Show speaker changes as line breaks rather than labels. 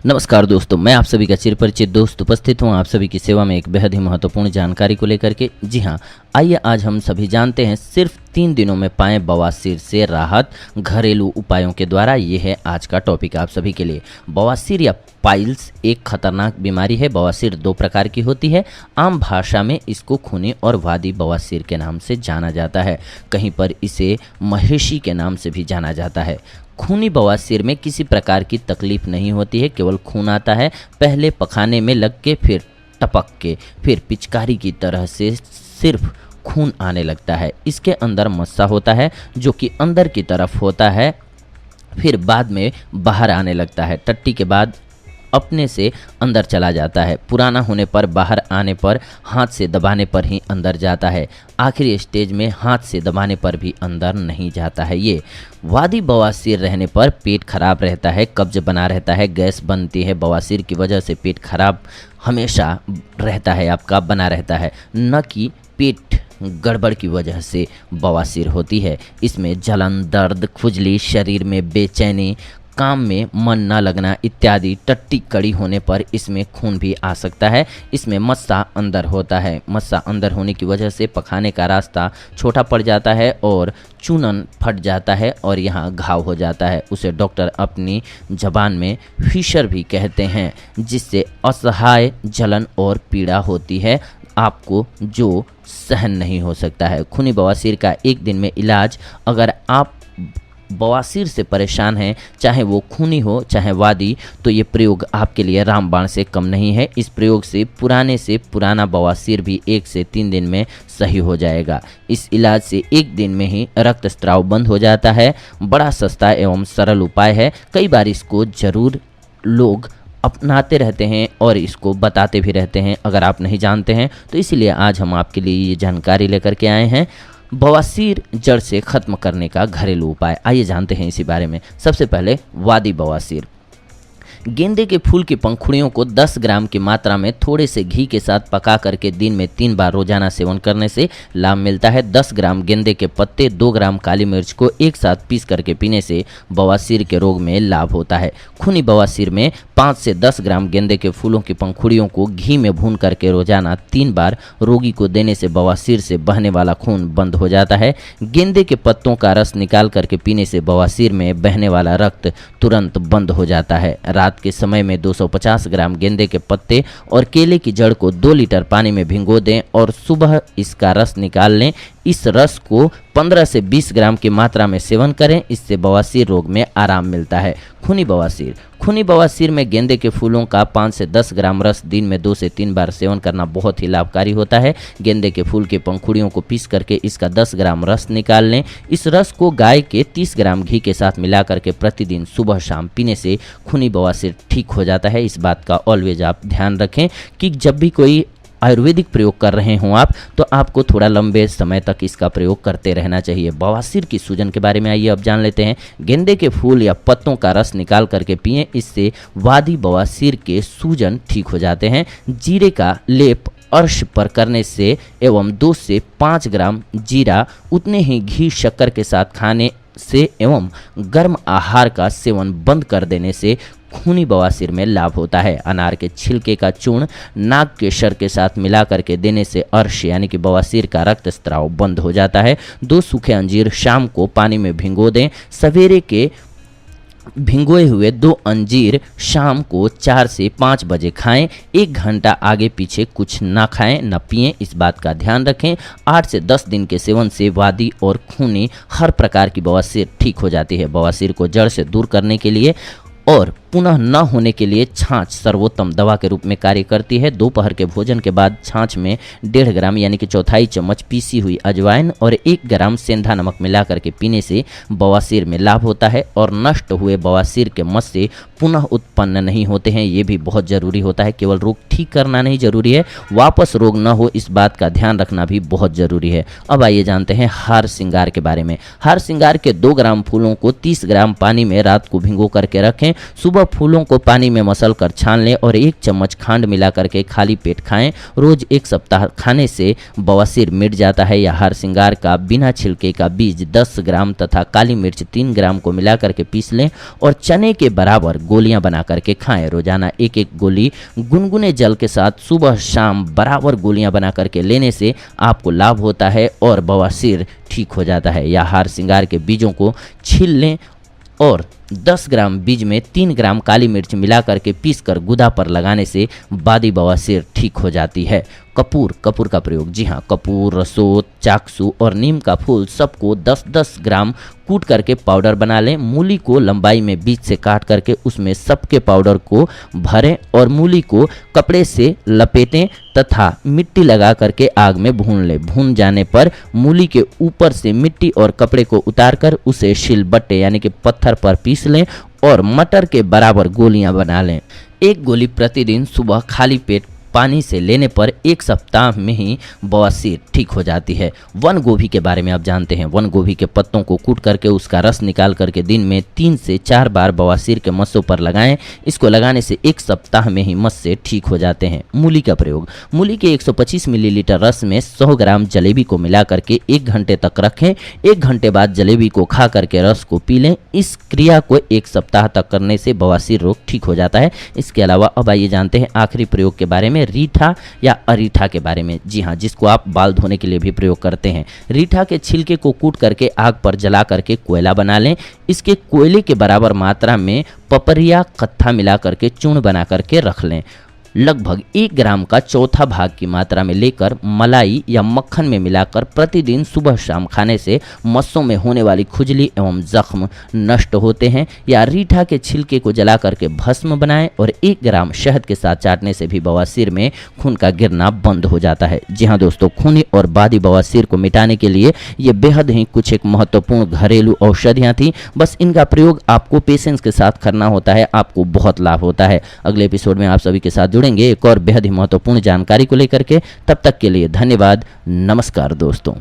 नमस्कार दोस्तों, मैं आप सभी का चिरपरिचित दोस्त उपस्थित हूं आप सभी की सेवा में एक बेहद ही महत्वपूर्ण जानकारी को लेकर के। जी हां, आइए आज हम सभी जानते हैं सिर्फ 3 दिनों में पाएं बवासीर से राहत घरेलू उपायों के द्वारा। ये है आज का टॉपिक आप सभी के लिए। बवासीर या पाइल्स एक खतरनाक बीमारी है। बवासीर 2 प्रकार की होती है। आम भाषा में इसको खूनी और वादी बवासीर के नाम से जाना जाता है। कहीं पर इसे महेशी के नाम से भी जाना जाता है। खूनी बवासीर में किसी प्रकार की तकलीफ नहीं होती है, केवल खून आता है, पहले पखाने में लग के, फिर टपक के, फिर पिचकारी की तरह से सिर्फ खून आने लगता है। इसके अंदर मस्सा होता है जो कि अंदर की तरफ होता है, फिर बाद में बाहर आने लगता है। टट्टी के बाद अपने से अंदर चला जाता है। पुराना होने पर बाहर आने पर हाथ से दबाने पर ही अंदर जाता है। आखिरी स्टेज में हाथ से दबाने पर भी अंदर नहीं जाता है। ये वादी बवासीर रहने पर पेट खराब रहता है, कब्ज बना रहता है, गैस बनती है। बवासीर की वजह से पेट खराब हमेशा रहता है, आपका बना रहता है, न कि पेट गड़बड़ की वजह से बवासीर होती है। इसमें जलन, दर्द, खुजली, शरीर में बेचैनी, काम में मन न लगना इत्यादि। टट्टी कड़ी होने पर इसमें खून भी आ सकता है। इसमें मस्सा अंदर होता है। मस्सा अंदर होने की वजह से पखाने का रास्ता छोटा पड़ जाता है और चूनन फट जाता है और यहाँ घाव हो जाता है। उसे डॉक्टर अपनी ज़बान में फिशर भी कहते हैं, जिससे असहाय जलन और पीड़ा होती है आपको, जो सहन नहीं हो सकता है। खूनी बवासीर का एक दिन में इलाज, अगर आप बवासीर से परेशान हैं, चाहे वो खूनी हो चाहे वादी, तो ये प्रयोग आपके लिए रामबाण से कम नहीं है। इस प्रयोग से पुराना बवासीर भी 1 से 3 दिन में सही हो जाएगा। इस इलाज से 1 दिन में ही रक्तस्राव बंद हो जाता है। बड़ा सस्ता एवं सरल उपाय है। कई बार इसको जरूर लोग अपनाते रहते हैं और इसको बताते भी रहते हैं, अगर आप नहीं जानते हैं तो। इसीलिए आज हम आपके लिए ये जानकारी लेकर के आए हैं, बवासीर जड़ से खत्म करने का घरेलू उपाय। आइए जानते हैं इसी बारे में। सबसे पहले वादी बवासीर। गेंदे के फूल की पंखुड़ियों को 10 ग्राम की मात्रा में थोड़े से घी के साथ पका करके दिन में 3 बार रोजाना सेवन करने से लाभ मिलता है। 10 ग्राम गेंदे के पत्ते, 2 ग्राम काली मिर्च को एक साथ पीस करके पीने से बवासीर के रोग में लाभ होता है। खूनी बवासीर में 5 से 10 ग्राम गेंदे के फूलों की पंखुड़ियों को घी में भून करके रोजाना 3 बार रोगी को देने से बवासीर से बहने वाला खून बंद हो जाता है। गेंदे के पत्तों का रस निकाल करके पीने से बवासीर में बहने वाला रक्त तुरंत बंद हो जाता है। रात के समय में 250 ग्राम गेंदे के पत्ते और केले की जड़ को 2 लीटर पानी में भिगो दें और सुबह इसका रस निकाल लें। इस रस को 15 से 20 ग्राम की मात्रा में सेवन करें। इससे बवासीर रोग में आराम मिलता है। खूनी बवासीर में गेंदे के फूलों का 5 से 10 ग्राम रस दिन में 2 से 3 बार सेवन करना बहुत ही लाभकारी होता है। गेंदे के फूल की पंखुड़ियों को पीस करके इसका 10 ग्राम रस निकाल लें। इस रस को गाय के 30 ग्राम घी के साथ मिला करके प्रतिदिन सुबह शाम पीने से खूनी बवासीर ठीक हो जाता है। इस बात का ऑलवेज आप ध्यान रखें कि जब भी कोई आयुर्वेदिक प्रयोग कर रहे हों आप, तो आपको थोड़ा लंबे समय तक इसका प्रयोग करते रहना चाहिए। बवासीर की सूजन के बारे में आइए अब जान लेते हैं। गेंदे के फूल या पत्तों का रस निकाल करके पिएं, इससे वादी बवासीर के सूजन ठीक हो जाते हैं। जीरे का लेप अर्श पर करने से एवं 2 से 5 ग्राम जीरा उतने ही घी शक्कर के साथ खाने से एवं गर्म आहार का सेवन बंद कर देने से खूनी बवासीर में लाभ होता है। अनार के छिलके का चूर्ण नाक के शर के साथ मिला करके देने से अर्श यानी कि बवासीर का रक्तस्राव बंद हो जाता है। 2 सूखे अंजीर शाम को पानी में भिगो दें। सवेरे के भिगोए हुए 2 अंजीर शाम को 4 से 5 बजे खाएं। 1 घंटा आगे पीछे कुछ ना खाएं न पिएं, इस बात का ध्यान रखें। 8 से 10 दिन के सेवन से वादी और खूनी हर प्रकार की बवासीर ठीक हो जाती है। बवासीर को जड़ से दूर करने के लिए और पुनः न होने के लिए छाछ सर्वोत्तम दवा के रूप में कार्य करती है। दोपहर के भोजन के बाद छाछ में 1.5 ग्राम यानी कि 1/4 चम्मच पीसी हुई अजवाइन और 1 ग्राम सेंधा नमक मिला करके पीने से बवासीर में लाभ होता है और नष्ट हुए बवासीर के मस्से पुनः उत्पन्न नहीं होते हैं। ये भी बहुत जरूरी होता है। केवल रोग ठीक करना नहीं जरूरी है, वापस रोग न हो इस बात का ध्यान रखना भी बहुत जरूरी है। अब आइए जानते हैं हार श्रृंगार के बारे में। हार श्रृंगार के 2 ग्राम फूलों को 30 ग्राम पानी में रात को भिगो करके रखें। सुबह सुबह फूलों को पानी में मसल कर छान लें और 1 चम्मच खांड मिला करके खाली पेट खाएं। रोज 1 सप्ताह खाने से बवासीर मिट जाता है। या हार श्रृंगार का बिना छिलके का बीज 10 ग्राम तथा काली मिर्च 3 ग्राम को मिला करके पीस लें और चने के बराबर गोलियां बना करके खाएं। रोजाना 1-1 गोली गुनगुने जल के साथ सुबह शाम बराबर गोलियां बना करके लेने से आपको लाभ होता है और बवासीर ठीक हो जाता है। या हार श्रृंगार के बीजों को छील लें और 10 ग्राम बीज में 3 ग्राम काली मिर्च मिला करके पीसकर गुदा पर लगाने से बादी बवासीर ठीक हो जाती है। कपूर का प्रयोग, जी हाँ, कपूर, रसोत, चाकसू और नीम का फूल सबको 10-10 ग्राम कूट करके पाउडर बना लें। मूली को लंबाई में बीच से काट करके उसमें सबके पाउडर को भरें और मूली को कपड़े से लपेटें तथा मिट्टी लगा करके आग में भून लें। भून जाने पर मूली के ऊपर से मिट्टी और कपड़े को उतारकर उसे शिलबट्टे यानी कि पत्थर पर पीस लें और मटर के बराबर गोलियां बना लें। 1 गोली प्रतिदिन सुबह खाली पेट पानी से लेने पर 1 सप्ताह में ही बवासीर ठीक हो जाती है। वन गोभी के बारे में आप जानते हैं। वन गोभी के पत्तों को कूट करके उसका रस निकाल करके दिन में 3 से 4 बार बवासीर के मस्सों पर लगाएं। इसको लगाने से 1 सप्ताह में ही मस्से ठीक हो जाते हैं। मूली का प्रयोग, मूली के 125 मिलीलीटर रस में 100 ग्राम जलेबी को मिला करके 1 घंटे तक रखें। 1 घंटे बाद जलेबी को खा करके रस को पी लें। इस क्रिया को 1 सप्ताह तक करने से बवासीर रोग ठीक हो जाता है। इसके अलावा अब आइए जानते हैं आखिरी प्रयोग के बारे में, रीठा या अरीठा के बारे में। जी हाँ, जिसको आप बाल धोने के लिए भी प्रयोग करते हैं। रीठा के छिलके को कूट करके आग पर जला करके कोयला बना लें। इसके कोयले के बराबर मात्रा में पपरिया कत्था मिला करके चूर्ण बना करके रख लें। लगभग 1 ग्राम का चौथा भाग की मात्रा में लेकर मलाई या मक्खन में मिलाकर प्रतिदिन सुबह शाम खाने से मस्सों में होने वाली खुजली एवं जख्म नष्ट होते हैं। या रीठा के छिलके को जला करके भस्म बनाएं और 1 ग्राम शहद के साथ चाटने से भी बवासीर में खून का गिरना बंद हो जाता है। जी हाँ दोस्तों, खूनी और बादी बवासीर को मिटाने के लिए ये बेहद ही कुछ एक महत्वपूर्ण घरेलू औषधियाँ थी। बस इनका प्रयोग आपको पेशेंस के साथ करना होता है, आपको बहुत लाभ होता है। अगले एपिसोड में आप सभी के साथ एक और बेहद ही महत्वपूर्ण जानकारी को लेकर के। तब तक के लिए धन्यवाद। नमस्कार दोस्तों।